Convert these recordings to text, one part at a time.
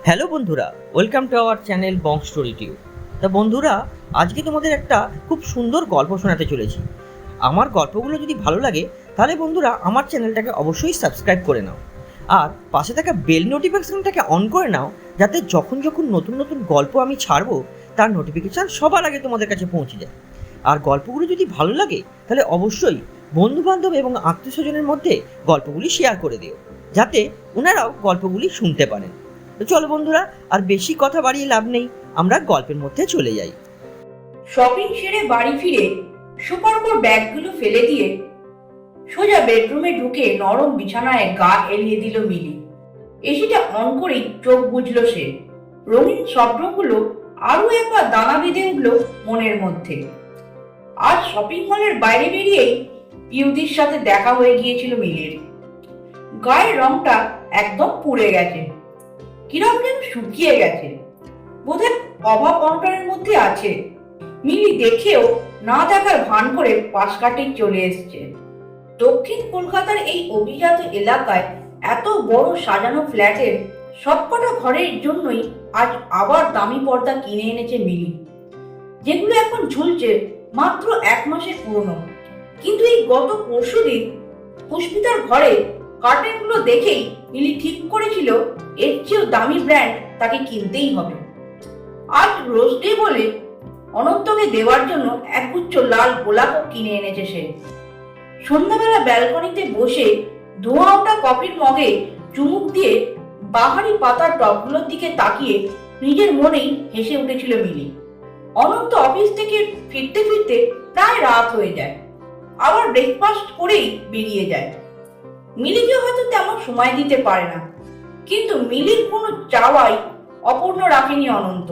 Hello বন্ধুরা, welcome to our channel Bong story tube. তা বন্ধুরা, আজকে তোমাদের একটা খুব সুন্দর গল্প শোনাতে চলেছি। আমার গল্পগুলো যদি ভালো লাগে তাহলে বন্ধুরা আমার চ্যানেলটাকে অবশ্যই সাবস্ক্রাইব করে নাও আর পাশে থাকা বেল নোটিফিকেশনটাকে অন করে নাও, যাতে যখন যখন নতুন নতুন গল্প আমি ছাড়বো তার নোটিফিকেশান সবার আগে তোমাদের কাছে পৌঁছে যায়। আর গল্পগুলো যদি ভালো লাগে তাহলে অবশ্যই বন্ধুবান্ধব এবং আত্মীয় স্বজনের মধ্যে গল্পগুলি শেয়ার করে দিও, যাতে ওনারাও গল্পগুলি শুনতে পারেন। তো চলো বন্ধুরা, আর বেশি কথা বাড়িয়ে লাভ নেই, আমরা গল্পের মধ্যে চলে যাই। শপিং সেরে বাড়ি ফিরে সুপার উপর ব্যাগগুলো ফেলে দিয়ে সোজা বেডরুমে ঢুকে নরম বিছানায় গা এলিয়ে দিল মিলি। এসিটা অন করেই চোখ বুঝলো সে। রঙিন স্বপ্নগুলো আরো একবার দানা বেঁধে উঠল মনের মধ্যে। আজ শপিং মলের বাইরে বেরিয়েই পিউদির সাথে দেখা হয়ে গিয়েছিল মিলির। গায়ের রংটা একদম পুড়ে গেছে, কিরম যেন শুকিয়ে গেছে, বোধহয় অভাব অনটনের মধ্যে আছে। মিলি দেখেও না দেখার ভান করে পাশ কাটিয়ে চলে এসছে। দক্ষিণ কলকাতার এই অভিজাত এলাকায় এত বড় সাজানো ফ্ল্যাটের সবকটা ঘরের জন্যই আজ আবার দামি পর্দা কিনে এনেছে মিলি, যেগুলো এখন ঝুলছে মাত্র 1 মাসের পুরনো। কিন্তু এই গত পরশুদিন পুষ্পিতার ঘরে কার্টেনগুলো দেখেই মিলি ঠিক করেছিল এর চেয়েও দামি ব্র্যান্ড তাকে কিনতেই হবে। আজ রোজ ডে বলে অনন্তকে দেওয়ার জন্য একগুচ্ছ লাল গোলাপও কিনে এনেছে সে। সন্ধ্যাবেলা ব্যালকনিতে বসে ধোঁয়া ওঠা কফির মগে চুমুক দিয়ে বাহারি পাতার টবগুলোর দিকে তাকিয়ে নিজের মনেই হেসে উঠেছিল মিলি। অনন্ত অফিস থেকে ফিরতে ফিরতে প্রায় রাত হয়ে যায়, আবার ব্রেকফাস্ট করেই বেরিয়ে যায়। মিলিকে হয়তো তেমন সময় দিতে পারে না, কিন্তু মিলির কোনো চাওয়াই অপূর্ণ রাখেনি অনন্ত।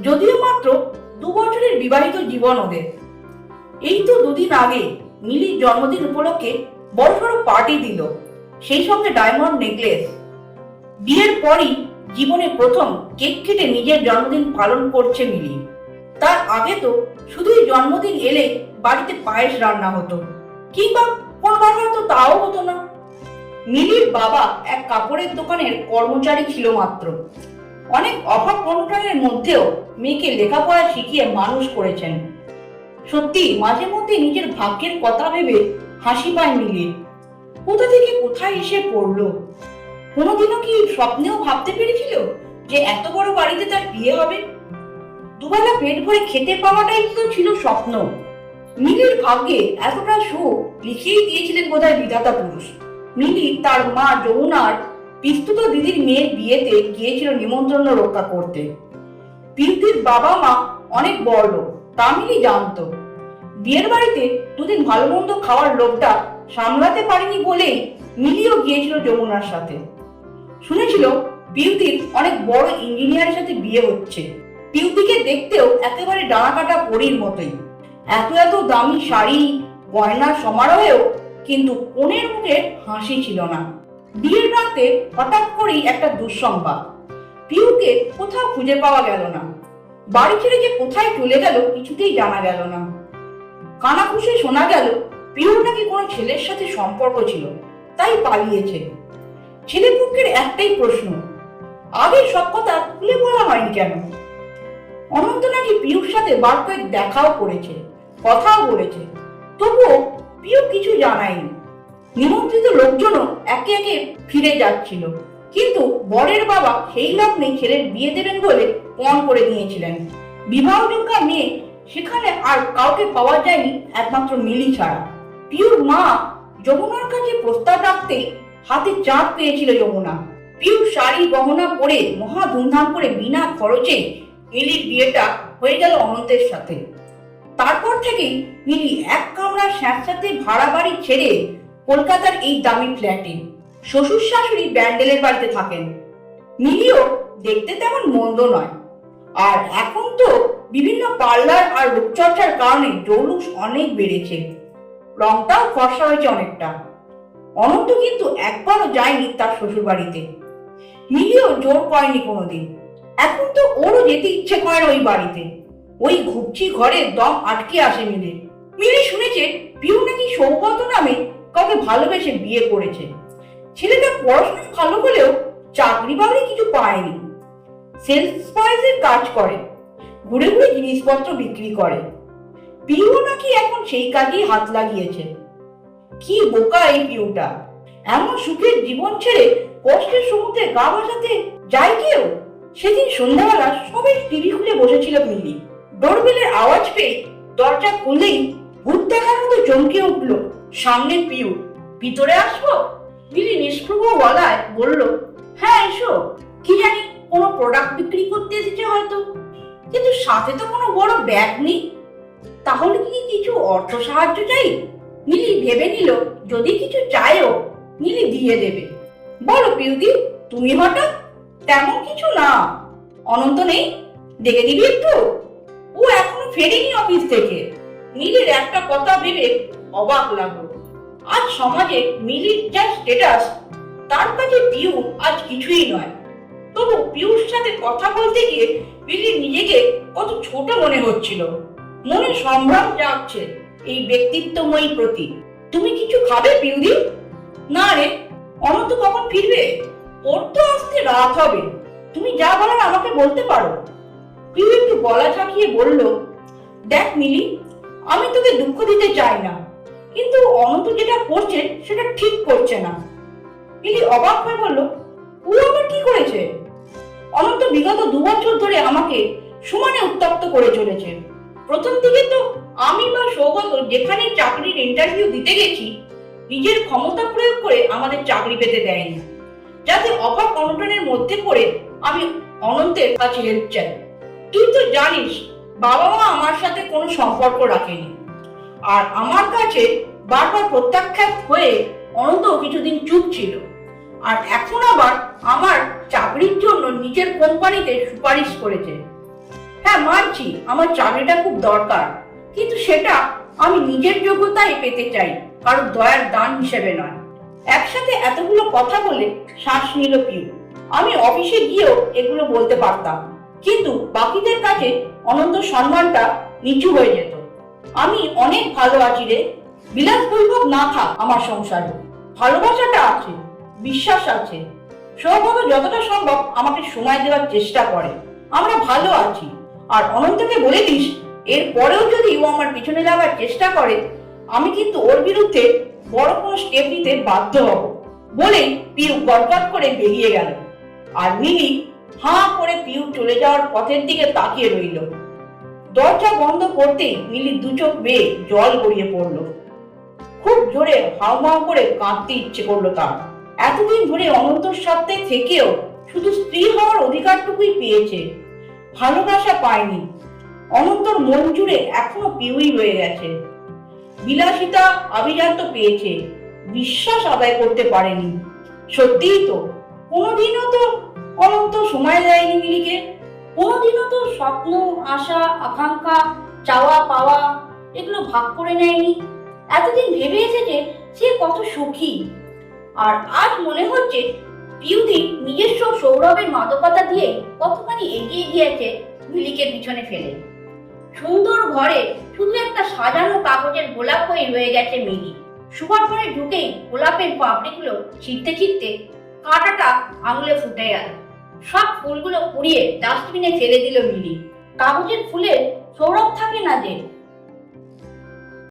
যদিও মাত্র 2 বছরের বিবাহিত জীবন ওদের। এই তো 2 দিন আগে মিলির জন্মদিন উপলক্ষে বড়সড় পার্টি দিল, সেই সঙ্গে ডায়মন্ড নেকলেস। বিয়ের পরই জীবনে প্রথম কেক কেটে নিজের জন্মদিন পালন করছে মিলি। তার আগে তো শুধুই জন্মদিন এলে বাড়িতে পায়েস রান্না হতো, কিংবা কোনবার হয়তো তাও হতো না। মিলির বাবা এক কাপড়ের দোকানের কর্মচারী ছিল মাত্র। অনেক অভাব অনটনের মধ্যেও মেয়েকে লেখাপড়া শিখিয়ে মানুষ করেছেন। সত্যি মাঝে মধ্যে নিজের ভাগ্যের কথা ভেবে হাসি পায় মিলির। কোথা থেকে কোথায় এসে পড়লো। কোনোদিনও কি স্বপ্নেও ভাবতে পেরেছিল যে এত বড় বাড়িতে তার বিয়ে হবে? দুবেলা পেট ভরে খেতে পাওয়াটাই তো ছিল স্বপ্ন। মিলির ভাগ্যে এতটা সুখ লিখিয়েই দিয়েছিলেন বোধহয় বিধাতা পুরুষ। মিলি তার মা যমুনার পিস্তুত দিদির মেয়ের বিয়েতে গিয়েছিল নিমন্ত্রণ রক্ষা করতে। পিউদির বাবা মা অনেক বড় লোক, তা মিলি জানতো। বিয়ের বাড়িতে 2 দিন ভালো মন্দ খাওয়ার লোকটা সামলাতে পারেনি বলেই মিলিও গিয়েছিল যমুনার সাথে। শুনেছিল পিউদির অনেক বড় ইঞ্জিনিয়ারের সাথে বিয়ে হচ্ছে। পিউদিকে দেখতেও একেবারে ডানা কাটা পরীর মতোই। এত এত দামি শাড়ি গয়নার সমারোহেও কিন্তু কোনের মুখে হাসি ছিল না। বিয়ের রাতে হঠাৎ করেই একটা দুঃসংবাদ, পিউকে কোথাও খুঁজে পাওয়া গেল না। বাড়ি ছেড়ে যে কোথায় চলে গেল কিছুতেই জানা গেল না। কানাঘুষে শোনা গেল পিউর নাকি কোনো ছেলের সাথে সম্পর্ক ছিল, তাই পালিয়েছে। ছেলেপক্ষের একটাই প্রশ্ন, আগে সব কথা খুলে বলা হয়নি কেন? অনন্ত নাকি পিউর সাথে বার কয়েক দেখাও করেছে, কথাও বলেছে, তবুও পিউ কিছু জানায়নি। নিমন্ত্রিত লোকজনও একে একে ফিরে যাচ্ছিল, কিন্তু বরের বাবা সেই লগ্নেই ছেলের বিয়ে দেবেন বলে পণ করে নিয়েছিলেন। বিবাহযোগ্য মেয়ে সেখানে আর কাউকে পাওয়া যায়নি একমাত্র মিলি ছাড়া। পিউর মা যমুনার কাছে প্রস্তাব রাখতেই হাতে চাপ পেয়েছিল যমুনা। পিউর শাড়ি গহনা পরে মহা ধুমধাম করে বিনা খরচে মিলির বিয়েটা হয়ে গেল অনন্তের সাথে। তারপর থেকেই মিলি এক কামরার স্যাঁতস্যাঁতে ভাড়া বাড়ি ছেড়ে কলকাতার এই দামি ফ্ল্যাটে। শ্বশুর শাশুড়ি ব্যান্ডেলের বাড়িতে থাকেন। মিলিও দেখতে তেমন মন্দ নয়, আর এখন তো বিভিন্ন পার্লার আর রূপচর্চার কারণে জৌলুস অনেক বেড়েছে, রংটাও ফর্সা হয়েছে অনেকটা। অনন্ত কিন্তু একবারও যায়নি তার শ্বশুর বাড়িতে। মিলিও জোর করেনি কোনোদিন। এখন তো ওরও যেতে ইচ্ছে করে না ওই বাড়িতে। ওই ঘুপচি ঘরে দম আটকে আসে মিলির। মিলি শুনেছে পিউ নাকি সৌগত নামে কাউকে ভালোবেসে বিয়ে করেছে। ছেলেটা পড়াশোনা ভালো হলেও চাকরি বাকরি কিছু পায়নি। সেলস বয়ের কাজ করে, ঘুরে ঘুরে জিনিসপত্র বিক্রি করে। পিউ নাকি এখন সেই কাজেই হাত লাগিয়েছে। কি বোকা এই পিউটা! এমন সুখের জীবন ছেড়ে কষ্টের সমুদ্রে গা ভাসাতে যায় কেউ? সেদিন সন্ধ্যাবেলা সবাই টিভি খুলে বসেছিল মিলি। ডোরবেলের আওয়াজ পেয়ে দরজা খুললেই ভূত দেখার মতো চমকে উঠল সামনে পিউ। ভিতরে আসবো? মিলি নিষ্প্রভ গলায় বলল, হ্যাঁ এসো। কি জানি কোনো প্রোডাক্ট বিক্রি করতে এসেছে হয়তো, কিন্তু সাথে তো কোনো বড় ব্যাগ নেই। তাহলে কি কিছু অর্থ সাহায্য চাই? মিলি ভেবে নিল যদি কিছু চাইও মিলি দিয়ে দেবে। বলো পিউদি, তুমি হঠাৎ? তেমন কিছু না। অনন্ত নেই? ডেকে দিবি একটু? ও এখনো ফেরেনি অফিস থেকে। মিলির একটা কথা ভেবে অবাক লাগলো। আজ সমাজে মিলির যা স্ট্যাটাস, তার কাছে পিউ আজ কিছুই নয়। তবু পিউর সাথে কথা বলতে গিয়ে মিলির নিজেকে কত ছোট মনে হচ্ছিল। মনে সম্ভ্রম জাগছে এই ব্যক্তিত্বময়ী প্রতি। তুমি কিছু খাবে পিউদি? না রে, অনন্ত কখন ফিরবে? ওর তো আসতে রাত হবে। তুমি যা বলার আমাকে বলতে পারো। পিউ একটু গলা ঝাঁকিয়ে বলল, দেখ মিলি, আমি তোকে দুঃখ দিতে চাই না, কিন্তু অনন্ত যেটা করছে সেটা ঠিক করছে না। মিলি অবাক হয়ে বলল, ও আবার কি করেছে? অনন্ত বিগত 2 বছর ধরে আমাকে সমানে উত্তপ্ত করে চলেছে। প্রথম দিকে তো আমি বা সৌগত যেখানে চাকরির ইন্টারভিউ দিতে গেছি, নিজের ক্ষমতা প্রয়োগ করে আমাদের চাকরি পেতে দেয়নি, যাতে অভাব অনটনের মধ্যে পড়ে আমি অনন্তের কাছে হেল্প চাই। তুই তো জানিস বাবা মা আমার সাথে কোনো সম্পর্ক রাখেনি, আর আমার কাছে বারবার প্রত্যাখ্যাত হয়ে অনন্ত কিছুদিন চুপ ছিল। আর এখন আবার আমার চাকরির জন্য নিজের কোম্পানিতে সুপারিশ করেছে। হ্যাঁ মানছি আমার চাকরিটা খুব দরকার, কিন্তু সেটা আমি নিজের যোগ্যতায় পেতে চাই, কারো দয়ার দান হিসেবে নয়। একসাথে এতগুলো কথা বলে শ্বাস নিল পিউ। আমি অফিসে গিয়েও এগুলো বলতে পারতাম, কিন্তু বাকিদের কাছে অনন্ত সম্মানটা নিচু হয়ে যেত। আমি অনেক ভালো আছি রে। বিলাস বৈভব না থাক আমার সংসারে, ভালোবাসাটা আছে, বিশ্বাস আছে। সৌভাগ্য যতটা সম্ভব আমাকে সময় দেওয়ার চেষ্টা করে। আমরা ভালো আছি। আর অনন্তকে বলে দিস, এর পরেও যদি ও আমার পিছনে লাগার চেষ্টা করে, আমি কিন্তু ওর বিরুদ্ধে বড় কোনো স্টেপ নিতে বাধ্য হব। বলেই পিউ গটগট করে বেরিয়ে গেল। আর মিলি হাঁ করে পিউ চলে যাওয়ার পথের দিকে তাকিয়ে রইল। দরজা বন্ধ করতেই মিলির 2 চোখ বেয়ে জল গড়িয়ে পড়ল। খুব জোরে হাউমাউ করে কাঁদতে ইচ্ছে করলো তার। এতদিন ধরে অনন্তর সাথে থেকেও শুধু স্ত্রী হওয়ার অধিকারটুকুই পেয়েছে, ভালোবাসা পায়নি। অনন্তর মন জুড়ে এখনো পিউই রয়ে গেছে। বিলাসিতা আভিজাত্য পেয়েছে, বিশ্বাস আদায় করতে পারেনি। সত্যিই তো, কোনোদিনও তো অনন্ত সময় দেয়নি মিলিকে। কোনোদিনও তো স্বপ্ন, আশা, আকাঙ্ক্ষা, চাওয়া পাওয়া এগুলো ভাগ করে নেয়নি। এতদিন ভেবে এসেছে সে কত সুখী, আর আজ মনে হচ্ছে পিউদি নিজস্ব সৌরভের মাদকতা দিয়ে কতখানি এগিয়ে গিয়েছে মিলিকে পিছনে ফেলে। সুন্দর ঘরে শুধু একটা সাজানো কাগজের গোলাপ হয়ে রয়ে গেছে মিলি। শোবার ঘরে ঢুকেই গোলাপের পাপড়িগুলো ছিঁড়তে ছিঁড়তে কাঁটাটা আঙুলে ফুটে গেল। সব ফুলগুলো পুড়িয়ে ডাস্টবিনে ফেলে দিল মিলি। কাগজের ফুলে সৌরভ থাকে না যে,